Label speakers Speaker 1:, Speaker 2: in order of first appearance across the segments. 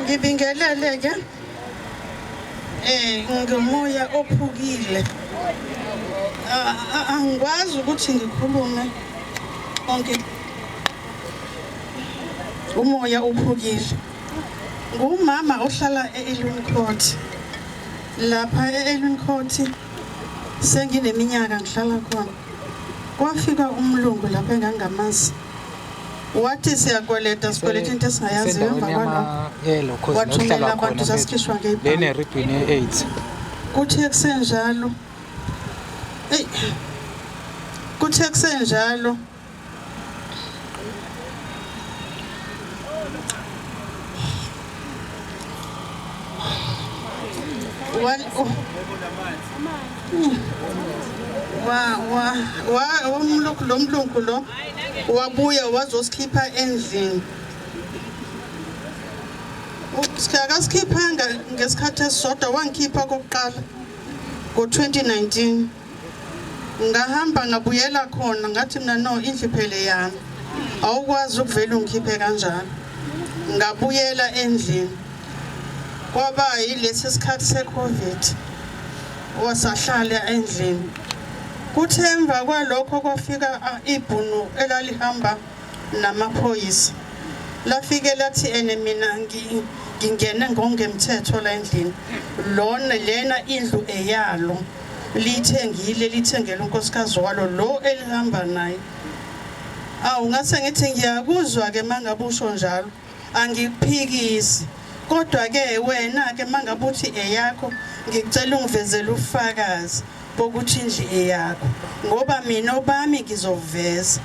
Speaker 1: ngibingelele ke ngomoya ophukile angikwazi ukuthi ngikhulume konke umoya ophukile ngumama ohlala eElwin Court lapha eElwin Court sengineminyaka ngihlala khona kwafika umlungu lapha engangamazi wathi siyakweleta sikweleta into esingayaziyo emva kwalokho wathumela abantu sasikhishwa ngebhanki
Speaker 2: lene ribbon e8
Speaker 1: kuthe kusenjalo kuthe kusenjalo umlungu lo wabuya wazosikhipha endlini sikakasikhipha ngesikhathi esisodwa wangikhipha kokuqala ngo-2019 ngahamba ngabuyela khona ngathi mina no indlu phele yami awukwazi ukuvela ungikhiphe kanjalo ngabuyela endlini kwaba yilesi sikhathi seCovid wasahlala endlini kuthemba kwalokho kwafika ibhunu elalihamba namaphoyisa lafike lathi ene mina ngingene ngongemthetho la endlini lena indlu eyalo lithengele unkosikazi walo lo elihamba naye ngase ngithi ngiyakuzwa ke mangabusho njalo angikuphikisi kodwa ke wena ke mangabuthi eyakho ngicela ungivezele ufakazi bokuthi indlu eyakho ngoba mina obami ngizoveza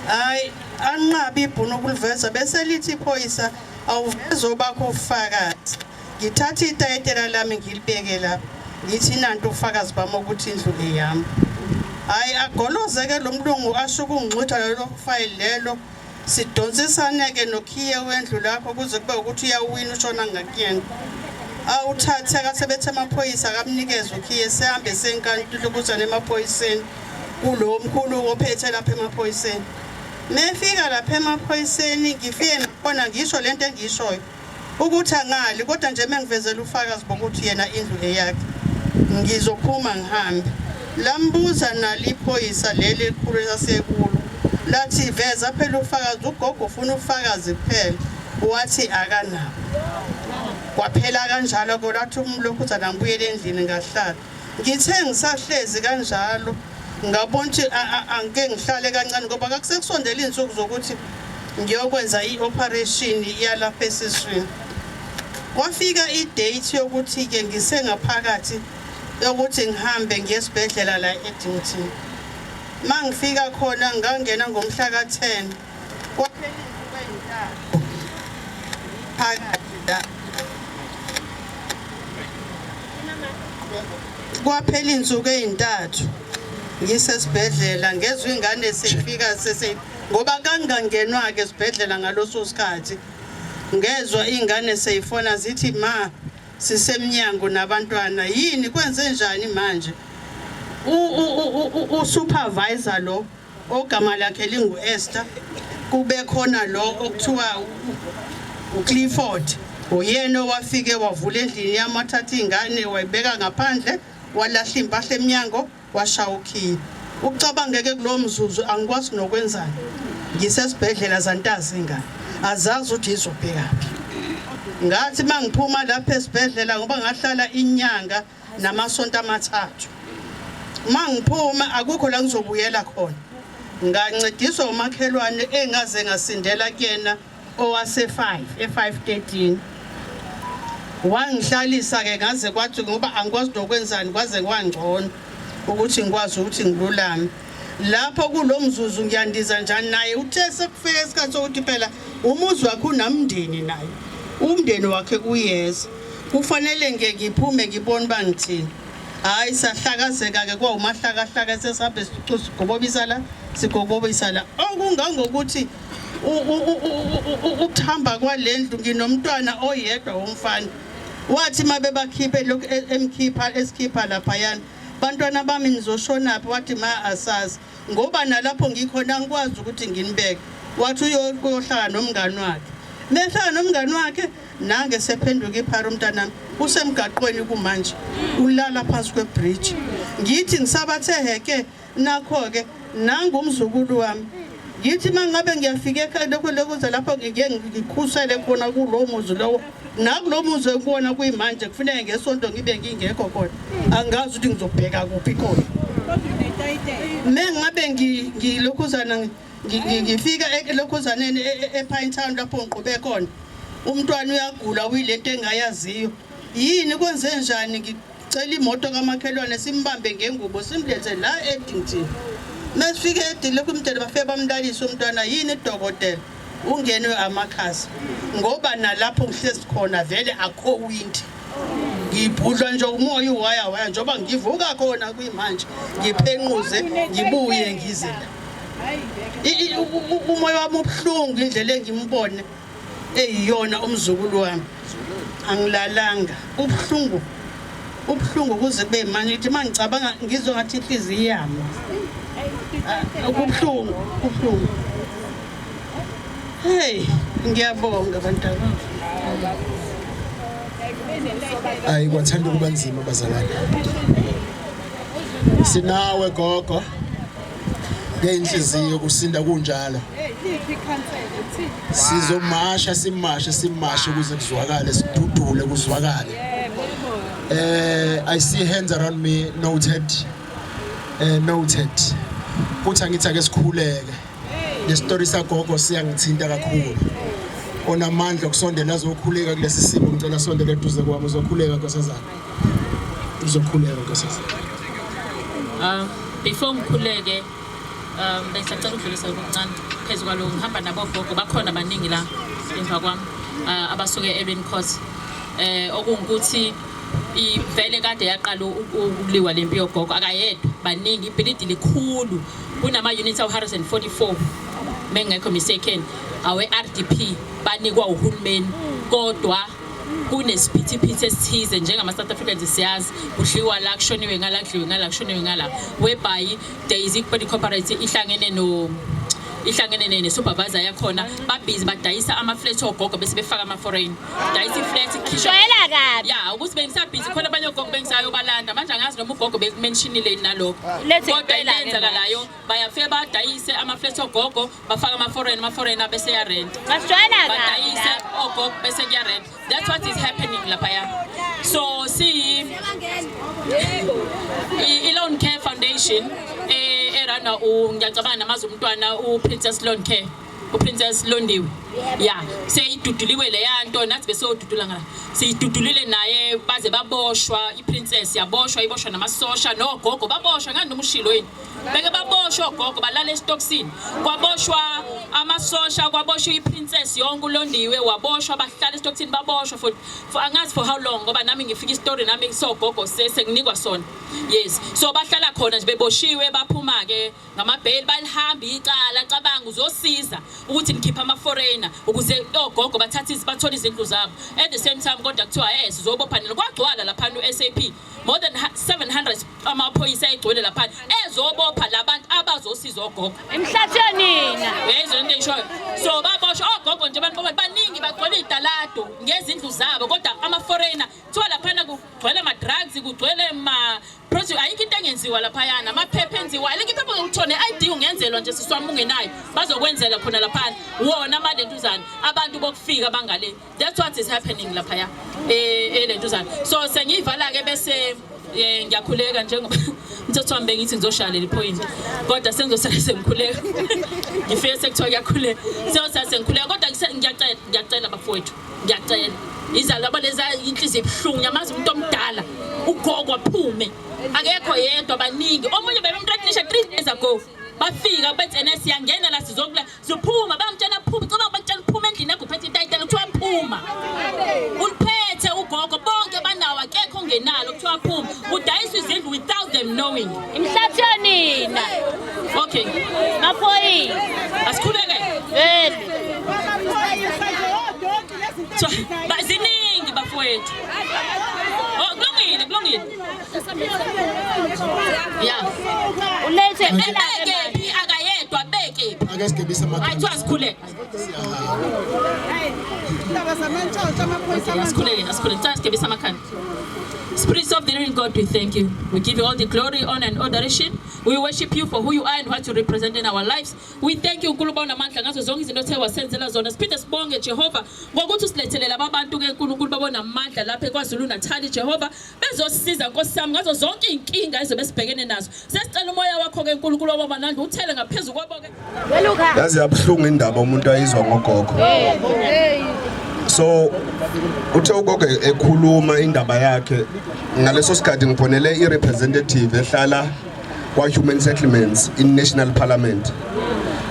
Speaker 1: hayi anqabi ibhunu ukuliveza bese lithi iphoyisa awuveze obakho ufakazi ngithatha itayitela lami ngilibeke lapha ngithi nanto ufakazi bami ukuthi indlu eyami hayi agolozeke lo mlungu ashuka ungixutha lelo file lelo sidonsisane ke nokhiye wendlu lapho kuze kube ukuthi uyawina ushona ngakuyena awuthathe akasebethe amaphoyisa akamnikeza ukhiye sehambe senkantolo ukuze nemaphoyiseni kulo mkhulu ophethe lapha emaphoyiseni mefika lapha emaphoyiseni ngifike ngibona ngisho lento engishoyo ukuthi angali kodwa nje mengivezela ufakazi bokuthi yena indlu eyakhe ngizophuma ngihambe lambuza naliphoyisa leli ekhulu esekulo lathi veza phela ufakazi ugogo ufuna ufakazi kuphela wathi akanabo kwaphela kanjalo kodwa lathi umlokhu uzanambuyela endlini ngahlala ngithe ngisahlezi kanjalo ngabona ukuthi angeke ngihlale kancane ngoba akusekusondela izinsuku zokuthi ngiyokwenza ioperation yalapha esiswini kwafika idate yokuthi ke ngisengaphakathi yokuthi ngihambe ngiyesibhedlela la eDington mangifika khona ngangena ngomhla ka10 kwaphela izinto phakathi la kwaphela izinsuku ezintathu ngisesibhedlela ngezwe ingane sefika ngoba kangangenwa ke esibhedlela ngaloso sikhathi ngezwe ingane seyifona zithi ma sisemnyango nabantwana yini kwenze njani manje usupervisor lo ogama lakhe lingu Esther kube khona lo okuthiwa uClifford uyena wafike wavula endlini yamathatha ingane wayibeka ngaphandle walahla impahla eminyango washaya ukhiye ucabangeke kulo mzuzu angikwazi nokwenzani ngisesibhedlela zantazi ingane azazi ukuthi izobhekaphi ngathi mangiphuma lapha esibhedlela ngoba ngahlala inyanga namasonto amathathu mangiphuma akukho la ngizobuyela khona ngancediswa umakhelwane engaze ngasindela kuyena owase5 e513 wangihlalisa ke ngaze kwathi ngoba angikwazi nokwenzani kwaze kwangcono ukuthi ngikwazi ukuthi ngilulame lapho kulomzuzu ngiyandiza njani naye uthe sekufika isikhathi sokuthi phela umuzi wakhe unamndeni naye umndeni wakhe uyeza kufanele ngiphume ngibone bangithini hayi sahlakazeka ke kwawumahlakahlaka sesabe sigobobisa la sigobobisa la okungangokuthi ukuhamba kwalendlu nginomntwana oyedwa womfana wathi mabebakhiphe lokho esikhipha lapha yana bantwana bami nizoshona phi wathi ma asazi ngoba nalapho ngikhona ngikwazi ukuthi nginibeke wathi uyohlala nomngani wakhe Mehlala nomngani wakhe nange sephenduka ephara umntanami usemgaqweni kumanje ulala phansi kwebridge. Ngithi ngisabathe heke nakho ke nangumzukulu wami. Ngithi mangabe ngiyafika ekhaya lokho lapho ngikhusele khona kulo muzi lowo nakulo muzi kuona kuyimanje kufanele ngesonto ngibe ngingekho khona angazi ukuthi ngizobheka kuphi khona. Mengabe ngilokhuzana ngifika elokhuzaneni ePine Town lapho ngiqhube khona umntwana uyagula uyilento engayaziyo yini kwenze njani ngicela imoto kamakhelwane simbambe ngengubo simlethe la eDington. Masifike edile kumntwana bafike bamlalisa umntwana yini dokotela ungenwe amakhasi ngoba nalapho ngihlezi khona vele akho winti ngibhudlwa nje umoya uwaya njoba ngivuka khona kuyimanje ngiphenquze ngibuye ngizela umoya wami ubhlungu indlela engimbone eyiyona umzukulu wami angilalanga ubhlungu kuze kube manje ngithi mangicabanga ngizwe ngathi inhliziyo yami ubhlungu hey ngiyabonga bantwana.
Speaker 2: Hayi kwathanda ukuba nzima bazalwane. Sinawe gogo ngeinhliziyo kusinda kunjalo. Sizomasha simashe ukuze kuzwakale sidudule kuzwakale. I see hands around me noted. Kuthi angithi ake sikhuleke. Le story sagogo siyangithinta kakhulu. Onamandla okusondela azokhuleka kulesi simo ngicela sondele eduze kwami uzokhuleka nkosazana. Uzokhuleka nkosazana.
Speaker 3: Before ngikhuleke besacela ukudlulisa okuncane phezulu kwalo ngihamba nabo gogo bakhona abaningi la emva kwami abasuke eRain Court okungukuthi ivele kade yaqala ukuliwa lempi yogogo akayedwa baningi ibhilidi likhulu kunama units awu144 mengekho mistaken awe RDP banikwa uhulumeni kodwa kunesiphithiphithi esithize njengama South Africans siyazi kudliwa la kushoniwe ngala kudliwe ngala kushoniwe ngala whereby Daisy Body Cooperative ihlangene ne-supervisor yakhona babhizi badayisa ama-flat ogogo bese befaka ama-foreign dayisa i-flat
Speaker 4: shwayela kabi
Speaker 3: ya ukuthi bengisabhizi khona abanye ogogo bengisayobalanda manje angazi noma ugogo bekumentionile nalokho
Speaker 4: Lethe
Speaker 3: kodwa
Speaker 4: ngicela ke
Speaker 3: ilenzakalayo bayafike badayise ama-flat ogogo bafaka ama-foreign bese yarent
Speaker 4: masishwayela
Speaker 3: badayise
Speaker 4: kabi
Speaker 3: ogogo bese kuyarent. That's what is happening laphaya. So see i-Loan Care Foundation erana ngiyacabanga namazi umntwana uPrincess Loan Care uPrincess Londiwe yeah seyiduduliwe le yanto nathi bese odudula ngala seyidudulile naye baze baboshwa iPrincess yaboshwa iboshwa namasosha nogogo baboshwa ngani nomushilo yini beke baboshwa ogogo balala estocksini kwaboshwa amasosha kwaboshwa iPrincess yonke uLondiwe waboshwa bahlala estocksini baboshwa for angazi for how long ngoba nami ngifika istory nami sogogo senginikwa sona yes so bahlala khona nje beboshiwe baphuma ke ngamabheli balihamba icala cabanga uzosiza ukuthi nikhipha ama-foreigner ukuze ogogo bathathe bathola izindlu zabo at the same time kodwa kuthiwa sizobophanela kwagcwala laphana u-SAP more than 700 amaphoyisa egcwele laphana ezobopha labantu abazosiza ogogo emhlathonina yezonto eyishoyo so baboshwa ogogo nje abantu baningi bagcwele idalado ngezindlu zabo kodwa ama-foreigner kuthiwa laphana kugcwele ama-drugs kugcwele ayikho into engenziwa laphayana amaphepha enziwa alikho iphepha uthone ID ungenzelwa nje siswami ungenayo bazokwenzela khona laphana wona amalentuzana abantu bokufika bangale. That's what is happening laphaya elentuzana so sengiyivala ke bese ngiyakhuleka njengoba umthetho wami bengithi ngizoshala le point kodwa sengizosala sengikhuleka ngifike sekuthiwa kuyakhuleka sengikhuleka kodwa ngiyacela bafowethu ngiyacela izalwa leza inhliziyo ebhlungu yamazi umuntu omdala ugogo aphume akekho yedwa baningi omunye bebemntrenisha 3 days ago bafika bethene siyangena la sizokula siphuma bamtshela phuma ngoba batshela phuma endlini yakho phethe itayitela kuthiwa phuma uliphethe ugogo bonke banawo akekho ongenalo kuthiwa phuma udayisa izindlu without them knowing
Speaker 4: emhlathonina
Speaker 3: okay
Speaker 4: maphoyi
Speaker 3: asikhuleke baziningi bafowethu kulungile yeah
Speaker 4: ulethe
Speaker 3: akayedwa beke
Speaker 2: ake sigebisa
Speaker 3: ayithiwa sikhuleke Spirits of the living God, we thank you. We give you all the glory, honor, and adoration. We worship you for who you are and what you represent in our lives. We thank you, Nkulunkulu namandla ngazo zonke izinto othe wasenzela zona. Siphinde sibonge Jehova ngokuthi usilethelele abantu ke Nkulunkulu babona amandla lapha eKwaZulu Natal Jehova bezosisiza Nkosi sami ngazo zonke inkinga ezobe sibhekene nazo. Sesicela umoya wakho ke Nkulunkulu wabamandla uthele ngaphezulu kwabo ke.
Speaker 5: Yazi yabhlungu indaba umuntu ayizwa ngogogo. So uthe ugogo ekhuluma indaba yakhe ngaleso sikhathi ngifonele irepresentative ehlala kwa-Human Settlements in National Parliament.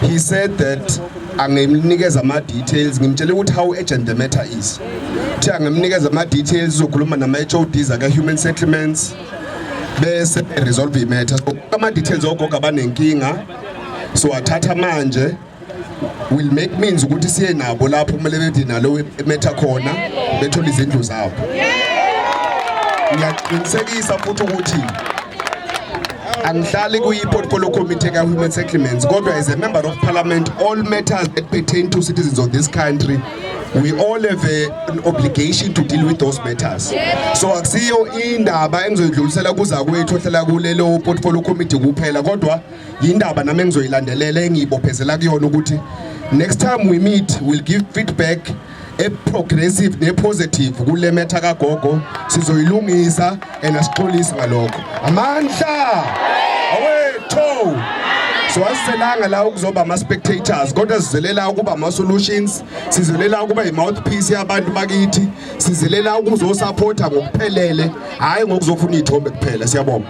Speaker 5: He said that angemnikeza ama-details ngimtshele ukuthi how urgent the matter is. Uthi angemnikeza ama-details uzokhuluma nama-HODs aka-Human Settlements bese resolve i-matter. So ama-details ogogo abanenkinga so athatha manje will make means ukuthi siye nabo lapho kumele bethi nalo emetha khona bethola izindlu zabo. Ngiyaqinisekisa futhi ukuthi angihlali kuyi-portfolio committee ka-Human Settlements kodwa as a member of parliament all matters that pertain to citizens of this country we all have an obligation to deal with those matters. So akusiyo indaba engizoyidlulisela kuza kwethu ohlala kulelo portfolio committee kuphela kodwa indaba nami engizoyilandelela engiyibophezela kuyona ukuthi next time we meet we'll give feedback progressive ne positive kule matter kagogo sizoyilungisa enasixolisa ngalokho amandla awetho. So asiselanga la ukuzoba ama spectators kodwa sizelela ukuba ama solutions, sizelela ukuba i mouthpiece yabantu bakithi, sizelela ukuzosupporta ngokuphelele hayi ngokuzofuna ithombe kuphela. Siyabonga.